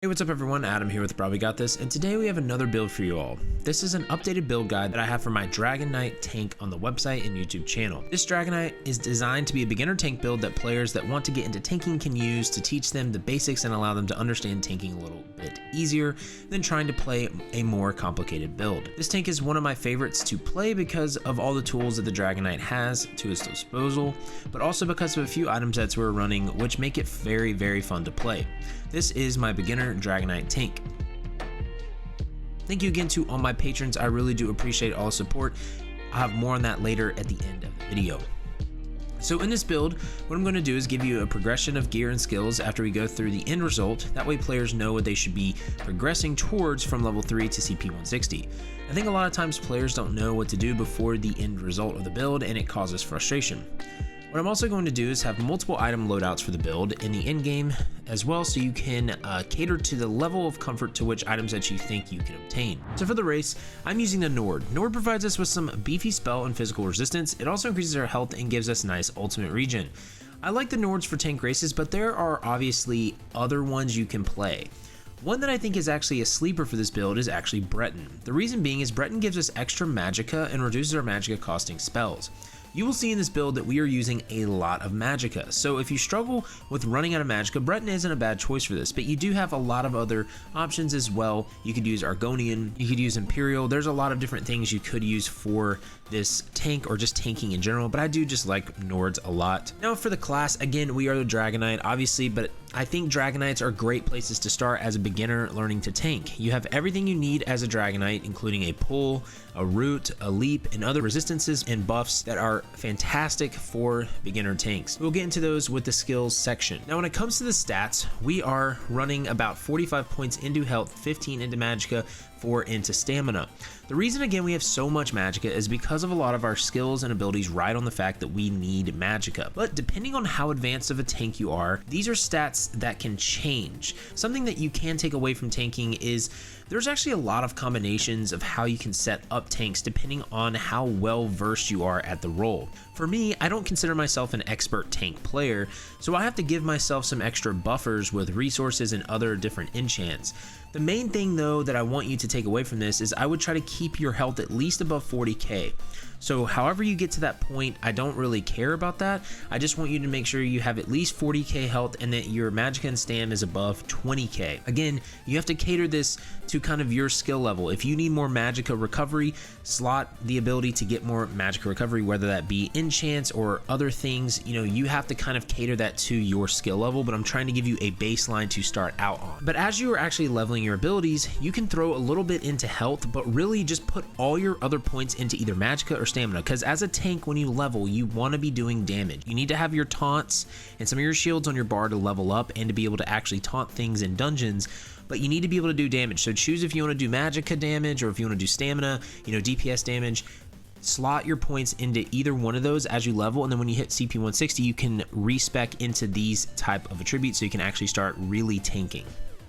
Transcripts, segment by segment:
Hey, what's up everyone, Adam here with brahwegotthis, and today we have another build for you all. This is an updated build guide that I have for my Dragonknight Tank on the website and YouTube channel. This Dragonknight is designed to be a beginner tank build that players that want to get into tanking can use to teach them the basics and allow them to understand tanking a little bit easier than trying to play a more complicated build. This tank is one of my favorites to play because of all the tools that the Dragonknight has to its disposal, but also because of a few item sets we're running which make it very fun to play. This is my Beginner Dragonknight Tank. Thank you again to all my patrons. I really do appreciate all the support. I'll have more on that later at the end of the video. So in this build, what I'm going to do is give you a progression of gear and skills after we go through the end result. That way players know what they should be progressing towards from level 3 to CP 160. I think a lot of times players don't know what to do before the end result of the build, and it causes frustration. What I'm also going to do is have multiple item loadouts for the build in the end game as well, so you can cater to the level of comfort to which items that you think you can obtain. So for the race, I'm using the Nord. Nord provides us with some beefy spell and physical resistance. It also increases our health and gives us nice ultimate regen. I like the Nords for tank races, but there are obviously other ones you can play. One that I think is actually a sleeper for this build is actually Breton. The reason being is Breton gives us extra magicka and reduces our magicka costing spells. You will see in this build that we are using a lot of magicka, so if you struggle with running out of magicka, Breton isn't a bad choice for this, but you do have a lot of other options as well. You could use Argonian, you could use Imperial, there's a lot of different things you could use for this tank or just tanking in general, but I do just like Nords a lot. Now for the class, again, we are the Dragonknight, obviously, but I think Dragonknights are great places to start as a beginner learning to tank. You have everything you need as a Dragonknight, including a pull, a root, a leap, and other resistances and buffs that are fantastic for beginner tanks. We'll get into those with the skills section. Now when it comes to the stats, we are running about 45 points into health, 15 into magicka, 4 into stamina. The reason again we have so much magicka is because of a lot of our skills and abilities ride on the fact that we need magicka. But depending on how advanced of a tank you are, these are stats that can change. Something that you can take away from tanking is there's actually a lot of combinations of how you can set up tanks depending on how well versed you are at the role. For me, I don't consider myself an expert tank player, so I have to give myself some extra buffers with resources and other different enchants. The main thing though that I want you to take away from this is I would try to keep your health at least above 40k. So however you get to that point, I don't really care about that. I just want you to make sure you have at least 40k health and that your magicka and stam is above 20k. Again, you have to cater this to kind of your skill level. If you need more magicka recovery, slot the ability to get more magicka recovery, whether that be enchants or other things. You know, you have to kind of cater that to your skill level, but I'm trying to give you a baseline to start out on. But as you are actually leveling your abilities, you can throw a little bit into health, but really just put all your other points into either magicka or stamina, because as a tank, when you level, you want to be doing damage. You need to have your taunts and some of your shields on your bar to level up and to be able to actually taunt things in dungeons, but you need to be able to do damage. So choose if you want to do magicka damage or if you want to do stamina, you know, DPS damage. Slot your points into either one of those as you level, and then when you hit CP 160, you can respec into these type of attributes so you can actually start really tanking.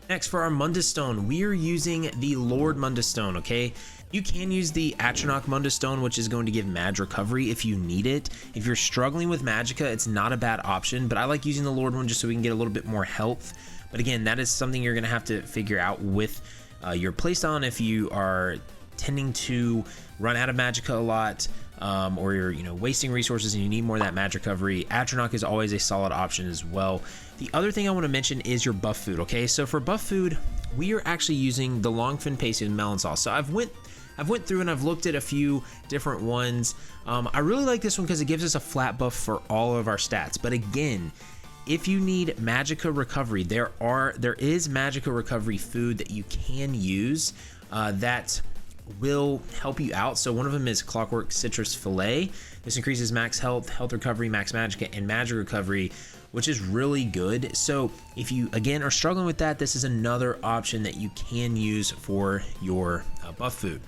Next, for our Mundus stone, we are using the Lord Mundus stone, okay? You can use the Atronach Mundus stone, which is going to give mag recovery if you need it. If you're struggling with magicka, it's not a bad option, but I like using the Lord one just so we can get a little bit more health. But again, that is something you're gonna have to figure out with your playstyle, and if you are tending to run out of magicka a lot, or you're wasting resources and you need more of that mag recovery, Atronach is always a solid option as well. The other thing I want to mention is your buff food, okay? So for buff food, we are actually using the Longfin Paste and Melon Sauce. So I've went through and I've looked at a few different ones. I really like this one because it gives us a flat buff for all of our stats. But again, if you need magicka recovery, there is magicka recovery food that you can use that will help you out. So one of them is Clockwork Citrus Fillet. This increases max health, health recovery, max magicka, and magic recovery, which is really good. So if you again are struggling with that, this is another option that you can use for your buff food.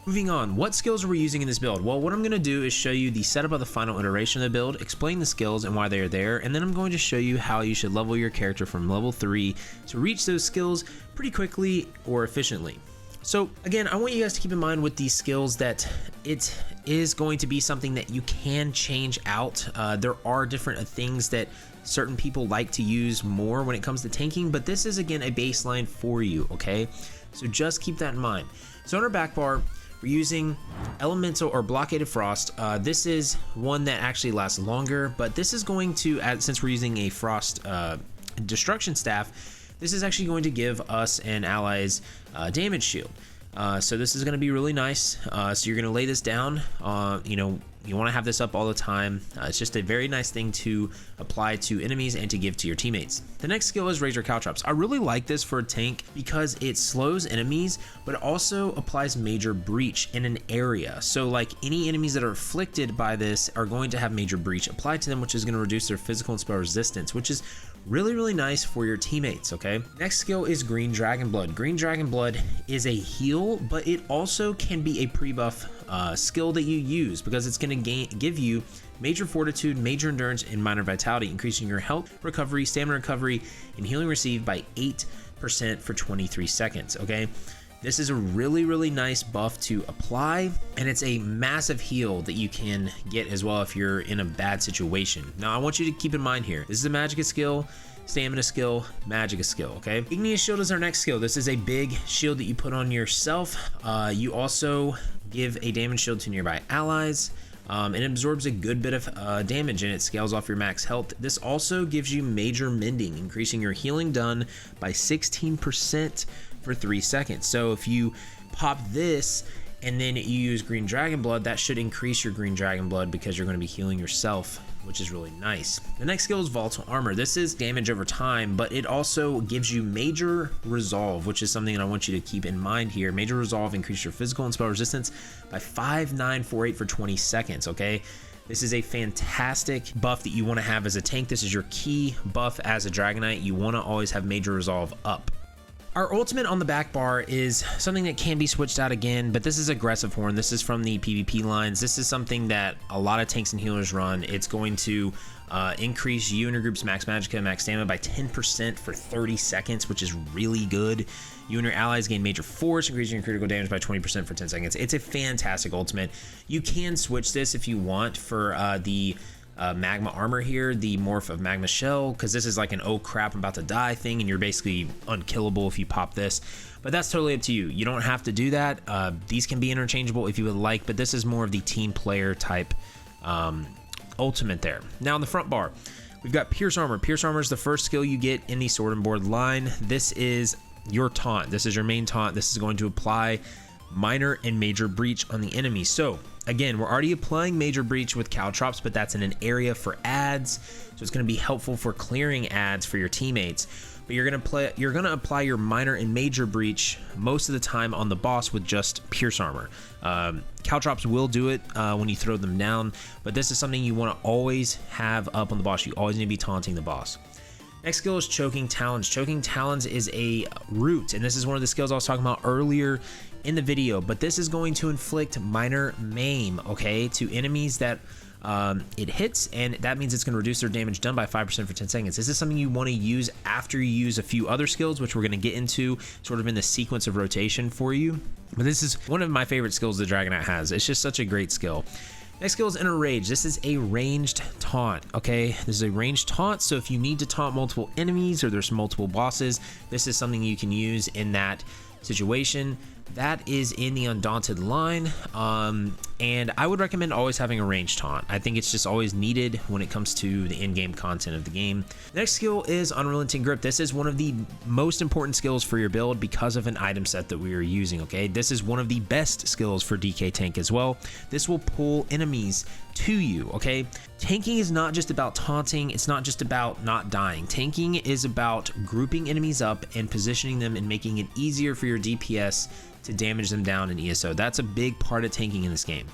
Moving on, what skills are we using in this build? Well, what I'm going to do is show you the setup of the final iteration of the build, explain the skills and why they are there, and then I'm going to show you how you should level your character from level 3 to reach those skills pretty quickly or efficiently. So again, I want you guys to keep in mind with these skills that it is going to be something that you can change out. There are different things that certain people like to use more when it comes to tanking, but this is again a baseline for you, okay? So just keep that in mind. So on our back bar, we're using Elemental or Blockaded Frost. This is one that actually lasts longer, but this is going to, since we're using a Frost Destruction Staff, this is actually going to give us and allies damage shield. So this is going to be really nice. So you're going to lay this down. You want to have this up all the time. It's just a very nice thing to apply to enemies and to give to your teammates. The next skill is Razor Caltrops. I really like this for a tank because it slows enemies, but it also applies Major Breach in an area. So like any enemies that are afflicted by this are going to have Major Breach applied to them, which is going to reduce their physical and spell resistance, which is really nice for your teammates, okay? Next skill is Green Dragon Blood. Green Dragon Blood is a heal, but it also can be a pre-buff skill that you use because it's going to give you Major Fortitude, Major Endurance, and Minor Vitality, increasing your health recovery, stamina recovery, and healing received by 8% for 23 seconds, okay? This is a really nice buff to apply, and it's a massive heal that you can get as well if you're in a bad situation. Now, I want you to keep in mind here, this is a Magicka skill, Stamina skill, Magicka skill, okay? Igneous Shield is our next skill. This is a big shield that you put on yourself. You also give a damage shield to nearby allies. It absorbs a good bit of damage and it scales off your max health. This also gives you Major Mending, increasing your healing done by 16% for 3 seconds. So if you pop this and then you use Green Dragon Blood, that should increase your Green Dragon Blood because you're going to be healing yourself, which is really nice. The next skill is Volatile Armor. This is damage over time, but it also gives you Major Resolve, which is something that I want you to keep in mind here. Major Resolve increases your physical and spell resistance by 5948 for 20 seconds, okay? This is a fantastic buff that you want to have as a tank. This is your key buff as a Dragonknight. You want to always have Major Resolve up. Our ultimate on the back bar is something that can be switched out again, but this is Aggressive Horn. This is from the PvP lines. This is something that a lot of tanks and healers run. It's going to increase you and your group's max magicka, max stamina by 10% for 30 seconds, which is really good. You and your allies gain Major Force, increasing your critical damage by 20% for 10 seconds. It's a fantastic ultimate. You can switch this if you want for the Magma Armor here, the morph of Magma Shell, because this is like an oh crap I'm about to die thing and you're basically unkillable if you pop this, but that's totally up to you. You don't have to do that. These can be interchangeable if you would like, but this is more of the team player type ultimate there. Now on the front bar, we've got Pierce Armor. Pierce Armor is the first skill you get in the Sword and Board line. This is your taunt. This is your main taunt. This is going to apply Minor and Major Breach on the enemy. So again, we're already applying Major Breach with Caltrops, but that's in an area for ads, so it's going to be helpful for clearing ads for your teammates. But you're going to apply your Minor and Major Breach most of the time on the boss with just Pierce Armor. Caltrops will do it when you throw them down, but this is something you want to always have up on the boss. You always need to be taunting the boss. Next skill is Choking Talons. Choking Talons is a root, and this is one of the skills I was talking about earlier in the video, but this is going to inflict minor maim, okay, to enemies that it hits, and that means it's going to reduce their damage done by 5% for 10 seconds. This is something you want to use after you use a few other skills, which we're going to get into sort of in the sequence of rotation for you. But this is one of my favorite skills the Dragonknight has. It's just such a great skill. Next skill is Inner Rage. This is a ranged taunt, okay? This is a ranged taunt, so if you need to taunt multiple enemies or there's multiple bosses, this is something you can use in that situation. That is in the Undaunted line, and I would recommend always having a ranged taunt. I think it's just always needed when it comes to the in-game content of the game. Next skill is Unrelenting Grip. This is one of the most important skills for your build because of an item set that we are using, okay? This is one of the best skills for DK Tank as well. This will pull enemies to you, okay? Tanking is not just about taunting, it's not just about not dying. Tanking is about grouping enemies up and positioning them and making it easier for your DPS to damage them down in ESO. That's a big part of tanking in this game,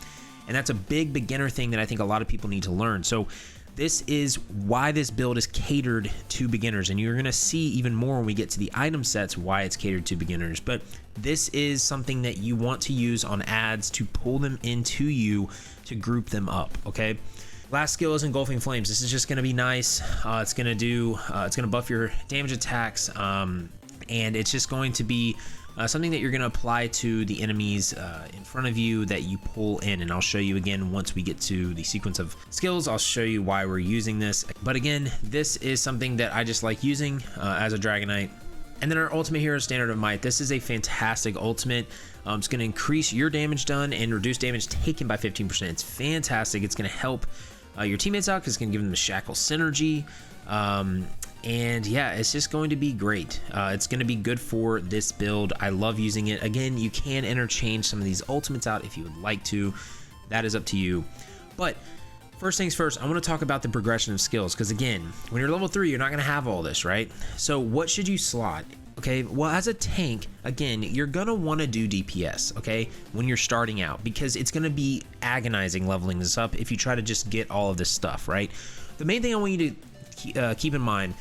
and that's a big beginner thing that I think a lot of people need to learn. So this is why this build is catered to beginners, and you're going to see even more when we get to the item sets why it's catered to beginners. But this is something that you want to use on ads to pull them into you to group them up, okay? Last skill is Engulfing Flames. This is just going to be nice. It's going to buff your damage attacks. and it's just going to be something that you're going to apply to the enemies in front of you that you pull in, and I'll show you again once we get to the sequence of skills. I'll show you why we're using this, but again, this is something that I just like using as a Dragon Knight. And then our ultimate hero, Standard of Might. This is a fantastic ultimate. It's going to increase your damage done and reduce damage taken by 15%. It's fantastic. It's going to help your teammates out because it's going to give them the shackle synergy. And yeah, it's just going to be great. It's going to be good for this build. I love using it. Again, you can interchange some of these ultimates out if you would like to. That is up to you. But first things first, I want to talk about the progression of skills, because again, when you're level 3, you're not going to have all this, right? So what should you slot? Okay, well, as a tank, again, you're going to want to do DPS, okay, when you're starting out, because it's going to be agonizing leveling this up if you try to just get all of this stuff, right? The main thing I want you to keep in mind,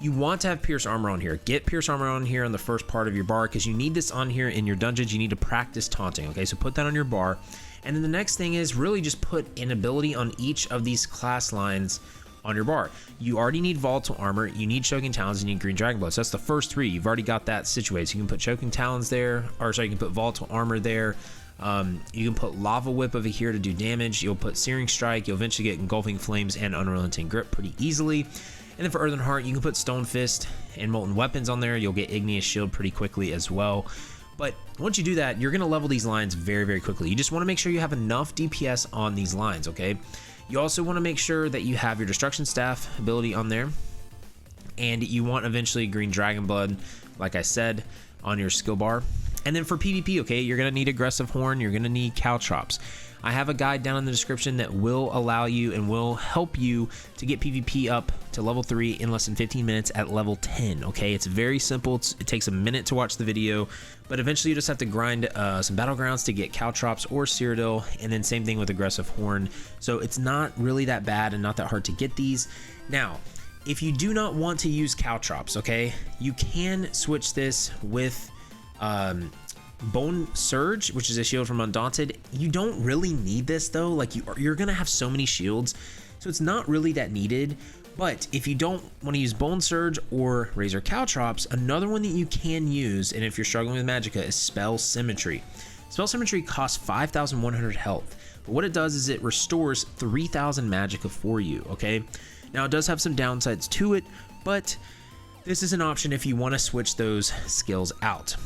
you want to have Pierce Armor on here. Get Pierce Armor on here on the first part of your bar, because you need this on here in your dungeons. You need to practice taunting, okay? So put that on your bar. And then the next thing is really just put an ability on each of these class lines on your bar. You already need Volatile Armor, you need Choking Talons, and you need Green Dragon Blood. So that's the first 3. You've already got that situated. So you can put Choking Talons there, or sorry, you can put Volatile Armor there. You can put Lava Whip over here to do damage. You'll put Searing Strike. You'll eventually get Engulfing Flames and Unrelenting Grip pretty easily. And then for Earthen Heart, you can put Stone Fist and Molten Weapons on there. You'll get Igneous Shield pretty quickly as well. But once you do that, you're going to level these lines very, very quickly. You just want to make sure you have enough DPS on these lines, okay? You also want to make sure that you have your Destruction Staff ability on there. And you want eventually Green Dragon Blood, like I said, on your skill bar. And then for PvP, okay, you're going to need Aggressive Horn. You're going to need Caltrops. I have a guide down in the description that will allow you and will help you to get PvP up to level 3 in less than 15 minutes at level 10, okay? It's very simple. It takes a minute to watch the video, but eventually you just have to grind some Battlegrounds to get Caltrops or Cyrodiil, and then same thing with Aggressive Horn. So it's not really that bad and not that hard to get these. Now, if you do not want to use Caltrops, okay, you can switch this with Bone Surge, which is a shield from Undaunted. You don't really need this though. Like you're gonna have so many shields, so it's not really that needed. But if you don't want to use Bone Surge or Razor Caltrops, another one that you can use, and if you're struggling with Magicka, is Spell Symmetry. Spell Symmetry costs 5,100 health, but what it does is it restores 3,000 Magicka for you, okay? Now it does have some downsides to it, but this is an option if you want to switch those skills out.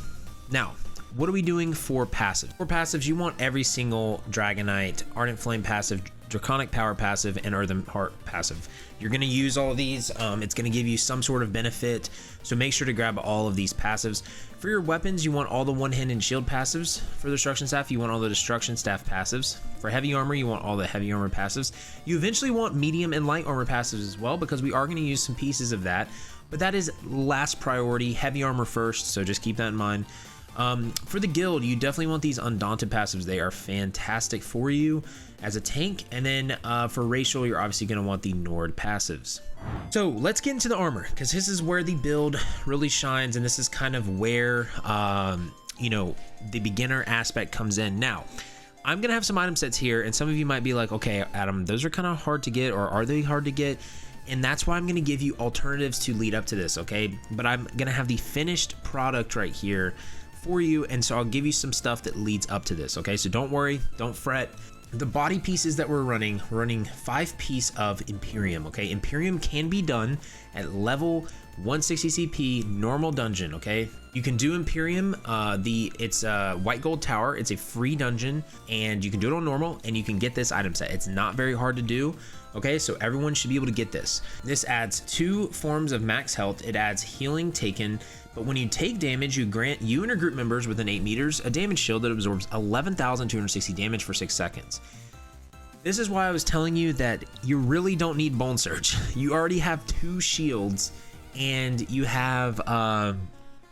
Now, what are we doing for passive? For passives, you want every single Dragon Knight, Ardent Flame passive, Draconic Power passive, and Earthen Heart passive. You're going to use all of these. It's going to give you some sort of benefit, so make sure to grab all of these passives. For your weapons, you want all the one-handed shield passives. For the Destruction Staff, you want all the Destruction Staff passives. For heavy armor, you want all the heavy armor passives. You eventually want medium and light armor passives as well, because we are going to use some pieces of that, but that is last priority. Heavy armor first, so just keep that in mind. For the guild, you definitely want these Undaunted passives. They are fantastic for you as a tank. And then for racial, you're obviously going to want the Nord passives. So let's get into the armor, because this is where the build really shines, and this is kind of where you know, the beginner aspect comes in. Now, I'm gonna have some item sets here, and some of you might be like, okay, Adam, those are kind of hard to get, or are they hard to get? And that's why I'm going to give you alternatives to lead up to this, okay? But I'm going to have the finished product right here for you, and so I'll give you some stuff that leads up to this, okay? So don't worry, don't fret. The body pieces that we're running 5-piece of Imperium, okay? Imperium can be done at level 160 CP normal dungeon, okay? You can do Imperium, it's a White Gold Tower, it's a free dungeon, and you can do it on normal, and you can get this item set. It's not very hard to do, okay? So everyone should be able to get this. This adds 2 forms of max health. It adds healing taken, but when you take damage, you grant you and your group members within 8 meters a damage shield that absorbs 11,260 damage for 6 seconds. This is why I was telling you that you really don't need Bone Surge. You already have 2 shields, and you have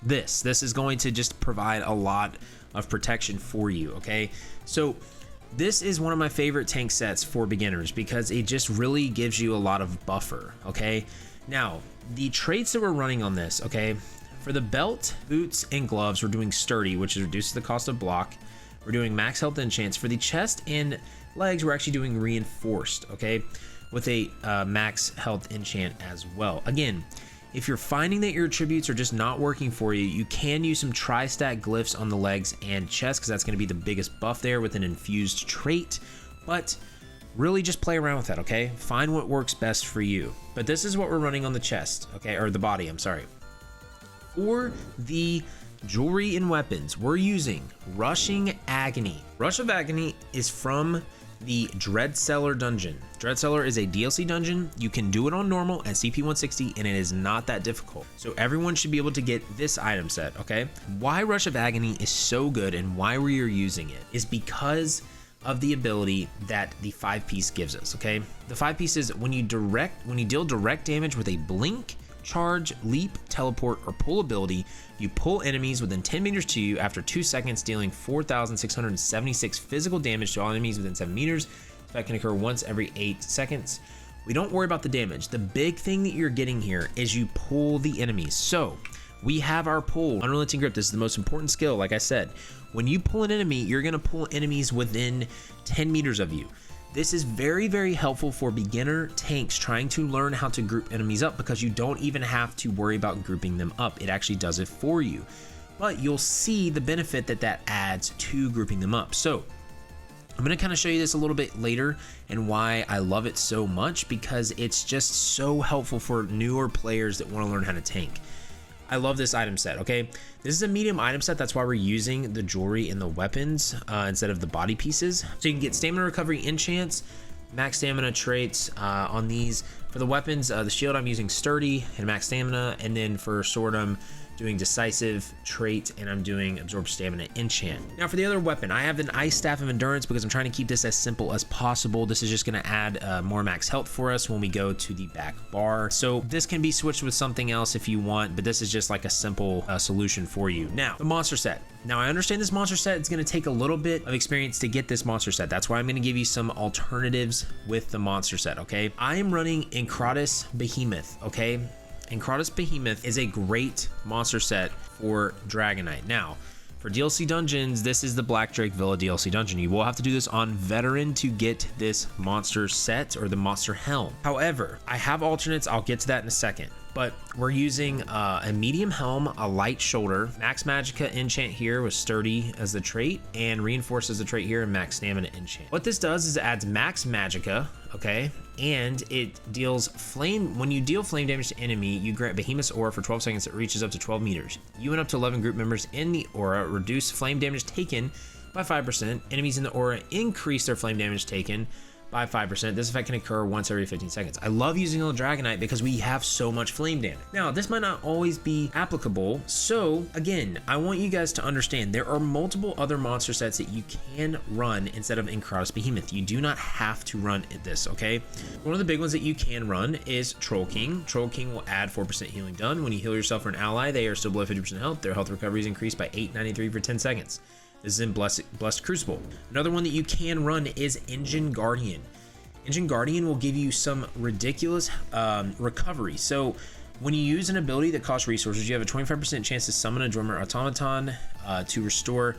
this is going to just provide a lot of protection for you, okay? So this is one of my favorite tank sets for beginners because it just really gives you a lot of buffer, okay? Now, the traits that we're running on this, okay? For the belt, boots, and gloves, we're doing sturdy, which reduces the cost of block. We're doing max health enchants. For the chest and legs, we're actually doing reinforced, okay? With a max health enchant as well. Again, If you're finding that your attributes are just not working for you, you can use some tri-stat glyphs on the legs and chest, because that's going to be the biggest buff there with an infused trait. But really just play around with that, okay? Find what works best for you. But this is what we're running on the chest, okay? Or the body, I'm sorry. For the jewelry and weapons, we're using Rushing Agony. Rush of Agony is from the Dread Cellar dungeon. Dread Cellar is a DLC dungeon. You can do it on normal at CP 160, and it is not that difficult. So everyone should be able to get this item set, okay? Why Rush of Agony is so good and why we are using it is because of the ability that the 5-piece gives us, okay? The 5-piece is when you deal direct damage with a blink, charge, leap, teleport, or pull ability, you pull enemies within 10 meters to you after 2 seconds, dealing 4,676 physical damage to all enemies within 7 meters. That can occur once every 8 seconds. We don't worry about the damage. The big thing that you're getting here is you pull the enemies. So we have our pull, Unrelenting Grip. This is the most important skill, like I said. When you pull an enemy, you're gonna pull enemies within 10 meters of you. This is very, very helpful for beginner tanks trying to learn how to group enemies up, because you don't even have to worry about grouping them up. It actually does it for you. But you'll see the benefit that that adds to grouping them up. So I'm going to kind of show you this a little bit later and why I love it so much, because it's just so helpful for newer players that want to learn how to tank. I love this item set, okay? This is a medium item set. That's why we're using the jewelry and the weapons instead of the body pieces. So you can get stamina recovery enchants, max stamina traits on these. For the weapons, the shield I'm using sturdy and max stamina, and then for sword I'm doing decisive trait and I'm doing absorb stamina enchant. Now for the other weapon, I have an ice staff of endurance because I'm trying to keep this as simple as possible. This is just going to add more max health for us when we go to the back bar. So this can be switched with something else if you want, but this is just like a simple solution for you. Now the monster set. Now I understand this monster set, it's going to take a little bit of experience to get this monster set. That's why I'm going to give you some alternatives with the monster set, okay? I am running Encrotis Behemoth, okay? Encrotis Behemoth is a great monster set for Dragonknight. Now, for DLC dungeons, this is the Black Drake Villa DLC dungeon. You will have to do this on veteran to get this monster set or the monster helm. However, I have alternates. I'll get to that in a second. But we're using a medium helm, a light shoulder, max magicka enchant here with sturdy as the trait, and reinforced as the trait here, and max stamina enchant. What this does is it adds max magicka, okay, and it deals flame. When you deal flame damage to enemy, you grant Behemoth's aura for 12 seconds that reaches up to 12 meters. You and up to 11 group members in the aura reduce flame damage taken by 5%. Enemies in the aura increase their flame damage taken by 5%. This effect can occur once every 15 seconds. I love using the Dragonknight because we have so much flame damage. Now, this might not always be applicable. So again, I want you guys to understand there are multiple other monster sets that you can run instead of Encrotis Behemoth. You do not have to run this, okay? One of the big ones that you can run is Troll King. Troll King will add 4% healing done. When you heal yourself or an ally, they are still below 50% health. Their health recovery is increased by 893 for 10 seconds. This is in Blessed Crucible. Another one that you can run is Engine Guardian. Engine Guardian will give you some ridiculous recovery. So when you use an ability that costs resources, you have a 25% chance to summon a Drummer Automaton to restore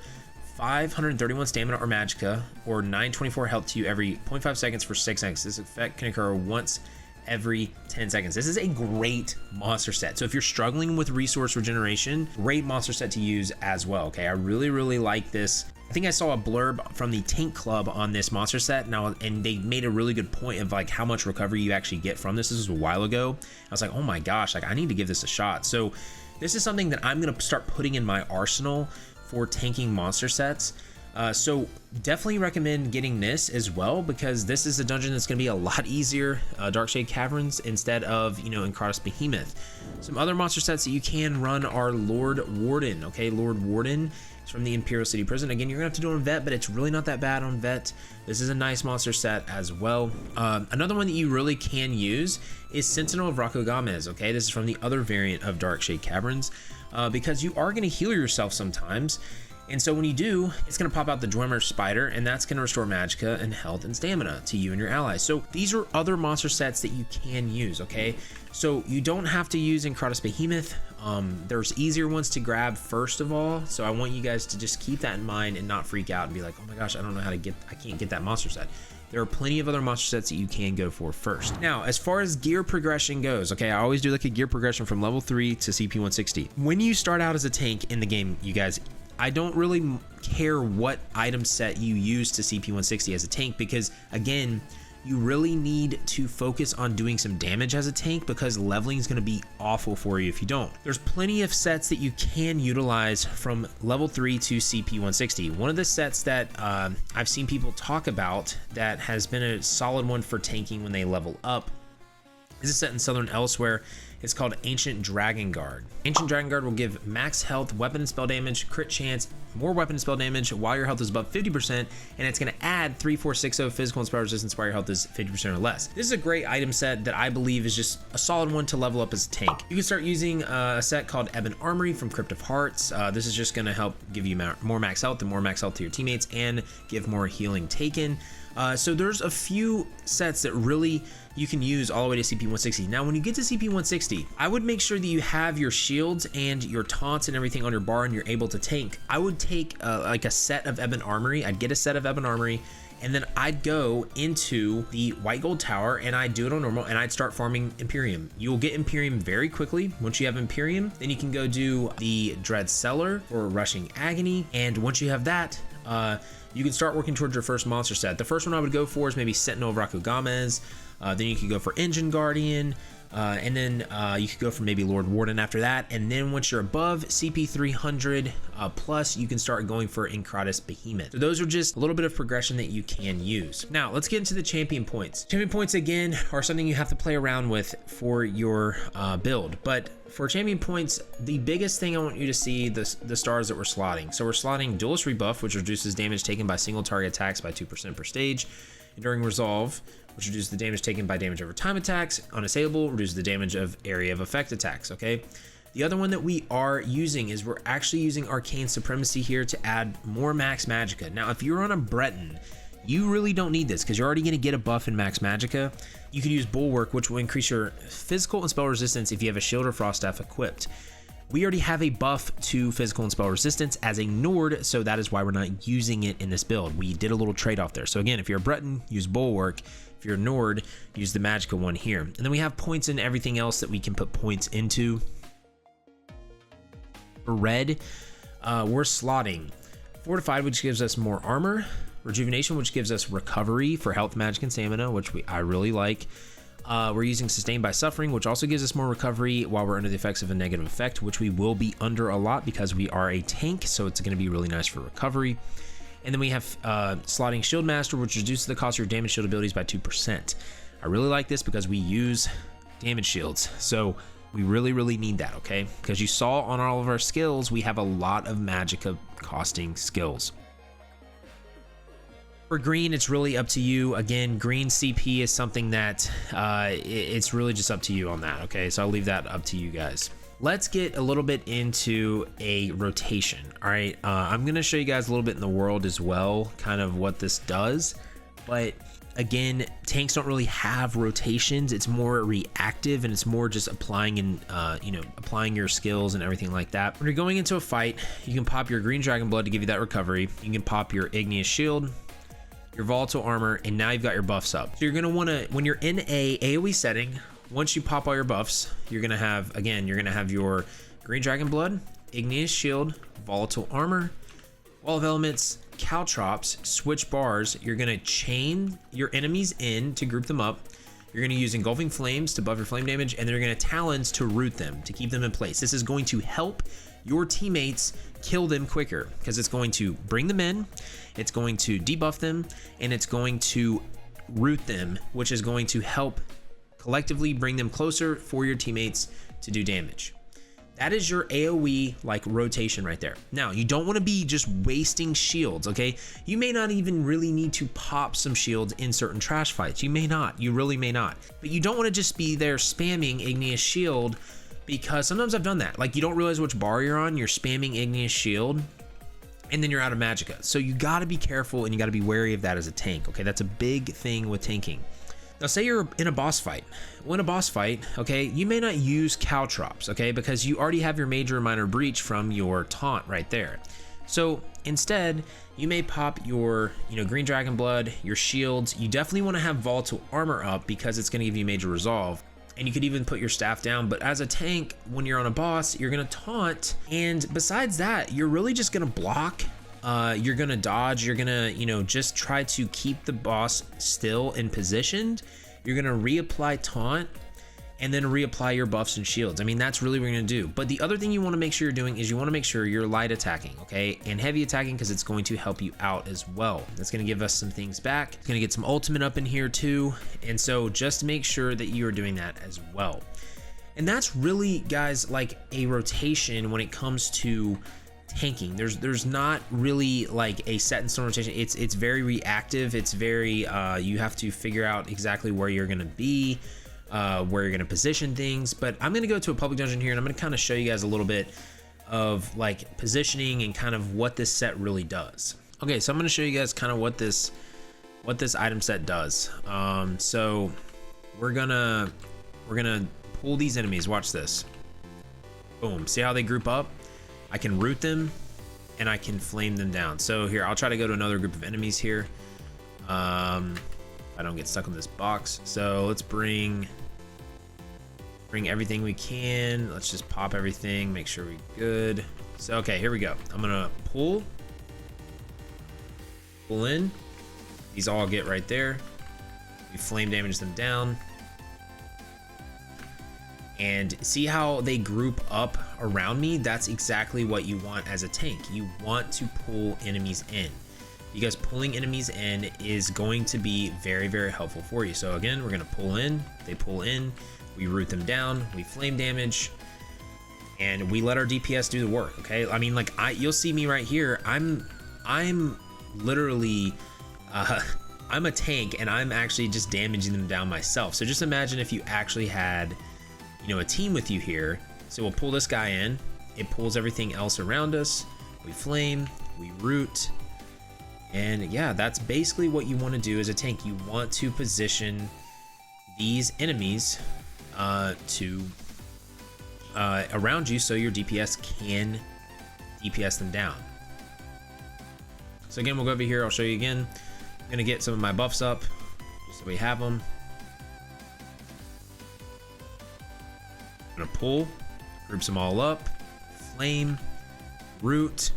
531 stamina or magicka, or 924 health to you every 0.5 seconds for 6 seconds. This effect can occur once every 10 seconds. This is a great monster set. So if you're struggling with resource regeneration, great monster set to use as well, okay? I really, really like this. I think I saw a blurb from the Tank Club on this monster set now, and they made a really good point of like how much recovery you actually get from this. This was a while ago. I was like, oh my gosh, like I need to give this a shot. So this is something that I'm going to start putting in my arsenal for tanking monster sets. So definitely recommend getting this as well, because this is a dungeon that's going to be a lot easier, Darkshade Caverns instead of, you know, Encrotis Behemoth. Some other monster sets that you can run are Lord Warden, okay? Lord Warden is from the Imperial City Prison. Again, you're going to have to do it on Vet, but it's really not that bad on Vet. This is a nice monster set as well. Another one that you really can use is Sentinel of Rocco Gomez, okay? This is from the other variant of Darkshade Caverns, because you are going to heal yourself sometimes. And so when you do, it's going to pop out the Dwemer Spider, and that's going to restore magicka and health and stamina to you and your allies. So these are other monster sets that you can use, okay? So you don't have to use Encrotis Behemoth. There's easier ones to grab first of all. So I want you guys to just keep that in mind and not freak out and be like, oh my gosh, I don't know how to get, I can't get that monster set. there are plenty of other monster sets that you can go for first. Now, as far as gear progression goes, okay, I always do like a gear progression from level 3 to CP 160. When you start out as a tank in the game, you guys, I don't really care what item set you use to CP 160 as a tank, because again, you really need to focus on doing some damage as a tank, because leveling is going to be awful for you if you don't. There's plenty of sets that you can utilize from level 3 to CP 160. One of the sets that I've seen people talk about that has been a solid one for tanking when they level up is a set in Southern Elsewhere. It's called Ancient Dragon Guard. Ancient Dragon Guard will give max health, weapon and spell damage, crit chance, more weapon and spell damage while your health is above 50%, and it's going to add 3-4-6-0 physical and spell resistance while your health is 50% or less. This is a great item set that I believe is just a solid one to level up as a tank. You can start using a set called Ebon Armory from Crypt of Hearts. This is just going to help give you more max health and more max health to your teammates, and give more healing taken. So there's a few sets that really you can use all the way to CP 160. Now, when you get to CP 160, I would make sure that you have your shields and your taunts and everything on your bar and you're able to tank. I would take like a set of Ebon Armory. I'd get a set of Ebon Armory, and then I'd go into the White Gold Tower and I'd do it on normal and I'd start farming Imperium. You'll get Imperium very quickly. Once you have Imperium, then you can go do the Dread Cellar for Rushing Agony. And once you have that, you can start working towards your first monster set. The first one I would go for is maybe Sentinel of Rocco Gomez. Then you could go for Engine Guardian. And then you could go for maybe Lord Warden after that. And then once you're above CP 300 plus, you can start going for Incratus Behemoth. So those are just a little bit of progression that you can use. Now let's get into the champion points. Champion points again are something you have to play around with for your build. But for champion points, the biggest thing I want you to see the stars that we're slotting. So we're slotting Duelist Rebuff, which reduces damage taken by single target attacks by 2% per stage. Enduring Resolve, which reduces the damage taken by damage over time attacks. Unassailable, reduces the damage of area of effect attacks, okay? The other one that we are using is we're actually using Arcane Supremacy here to add more max magicka. Now, if you're on a Breton, you really don't need this because you're already going to get a buff in max magicka. You can use Bulwark, which will increase your physical and spell resistance if you have a Shield or Frost Staff equipped. We already have a buff to physical and spell resistance as a Nord, so that is why we're not using it in this build. We did a little trade-off there. So again, if you're a Breton, use Bulwark. If you're a Nord, use the Magicka one here. And then we have points in everything else that we can put points into. For red, we're slotting Fortified, which gives us more armor. Rejuvenation, which gives us recovery for health, magic, and stamina, which I really like. We're using Sustained by Suffering, which also gives us more recovery while we're under the effects of a negative effect, which we will be under a lot because we are a tank, so it's going to be really nice for recovery. And then we have slotting Shield Master, which reduces the cost of your damage shield abilities by 2%. I really like this because we use damage shields, so we really need that, okay? Because you saw on all of our skills, we have a lot of magicka costing skills. For green, it's really up to you. Again, green CP is something that it's really just up to you on that, okay? So I'll leave that up to you guys. Let's get a little bit into a rotation, all right? I'm gonna show you guys a little bit in the world as well, kind of what this does. But again, tanks don't really have rotations. It's more reactive and it's more just applying and applying your skills and everything like that. When you're going into a fight, you can pop your green dragon blood to give you that recovery. You can pop your igneous shield, your volatile armor, and now you've got your buffs up. So you're gonna wanna, when you're in a AoE setting, once you pop all your buffs, you're gonna have your green dragon blood, igneous shield, volatile armor, wall of elements, caltrops, switch bars. You're gonna chain your enemies in to group them up. You're gonna use engulfing flames to buff your flame damage, and then you're gonna talons to root them, to keep them in place. This is going to help your teammates kill them quicker because it's going to bring them in, it's going to debuff them, and it's going to root them, which is going to help collectively bring them closer for your teammates to do damage. That is your AoE like rotation right there. Now, you don't want to be just wasting shields, okay? You may not even really need to pop some shields in certain trash fights. You may not, you really may not. But you don't want to just be there spamming igneous shield, because sometimes I've done that. Like, you don't realize which bar you're on, you're spamming igneous shield, and then you're out of magicka. So you gotta be careful and you gotta be wary of that as a tank, okay? That's a big thing with tanking. Now, say you're in a boss fight. Well, in a boss fight, okay, you may not use caltrops, okay, because you already have your major and minor breach from your taunt right there. So instead, you may pop your, green dragon blood, your shields. You definitely want to have volatile armor up because it's going to give you major resolve. And you could even put your staff down. But as a tank, when you're on a boss, you're going to taunt. And besides that, you're really just going to block. You're going to dodge. You're going to, just try to keep the boss still and positioned. You're going to reapply taunt and then reapply your buffs and shields. I mean, that's really what you're gonna do. But the other thing you wanna make sure you're doing is you wanna make sure you're light attacking, okay? And heavy attacking, because it's going to help you out as well. That's gonna give us some things back. It's gonna get some ultimate up in here too. And so just make sure that you are doing that as well. And that's really, guys, like a rotation when it comes to tanking. There's not really like a set in stone rotation. It's very reactive. It's very, you have to figure out exactly where you're gonna be, where you're going to position things. But I'm going to go to a public dungeon here and I'm going to kind of show you guys a little bit of like positioning and kind of what this set really does. Okay, so I'm going to show you guys kind of what this item set does. So we're gonna pull these enemies. Watch this. Boom. See how they group up? I can root them and I can flame them down. So here, I'll try to go to another group of enemies here. I don't get stuck on this box. So let's bring everything we can. Let's just pop everything, make sure we're good. So, okay, here we go. I'm gonna pull in. These all get right there. We flame damage them down. And see how they group up around me? That's exactly what you want as a tank. You want to pull enemies in, because pulling enemies in is going to be very, very helpful for you. So again, we're gonna pull in, they pull in, we root them down, we flame damage, and we let our DPS do the work, okay? I mean, like, you'll see me right here, I'm literally, I'm a tank and I'm actually just damaging them down myself. So just imagine if you actually had, a team with you here. So we'll pull this guy in, it pulls everything else around us, we flame, we root, and yeah, that's basically what you want to do as a tank. You want to position these enemies around you so your DPS can DPS them down. So again, we'll go over here, I'll show you again. I'm gonna get some of my buffs up just so we have them. I'm gonna pull, groups them all up, flame, root,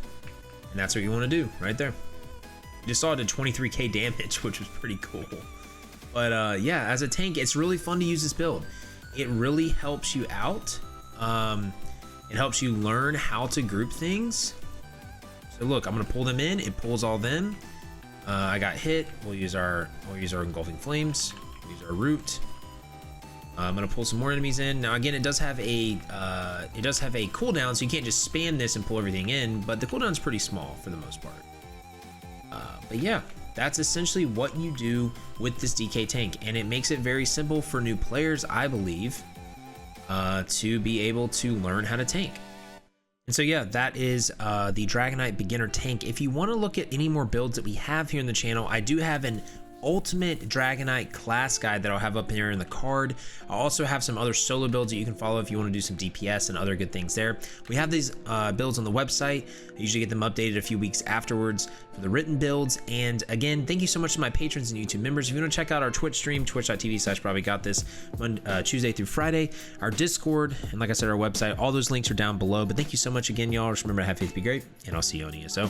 and that's what you want to do right there. You just saw it did 23k damage, which was pretty cool. But yeah, as a tank, it's really fun to use this build. It really helps you out. It helps you learn how to group things. So look, I'm gonna pull them in. It pulls all them. I got hit. We'll use our engulfing flames. We'll use our root. I'm gonna pull some more enemies in. Now again, it does have a cooldown, so you can't just spam this and pull everything in. But the cooldown's pretty small for the most part. But yeah, that's essentially what you do with this DK tank, and it makes it very simple for new players, I believe, to be able to learn how to tank. And so yeah, that is the Dragonknight Beginner Tank. If you want to look at any more builds that we have here in the channel, I do have an Ultimate Dragonknight class guide that I'll have up here in the card. I'll also have some other solo builds that you can follow if you want to do some DPS and other good things there. We have these builds on the website. I usually get them updated a few weeks afterwards for the written builds. And again, thank you so much to my patrons and YouTube members. If you want to check out our Twitch stream, twitch.tv/brahwegotthis, Tuesday through Friday, our Discord, and like I said, our website, all those links are down below. But thank you so much again, y'all. Just remember to have faith, be great, and I'll see you on ESO.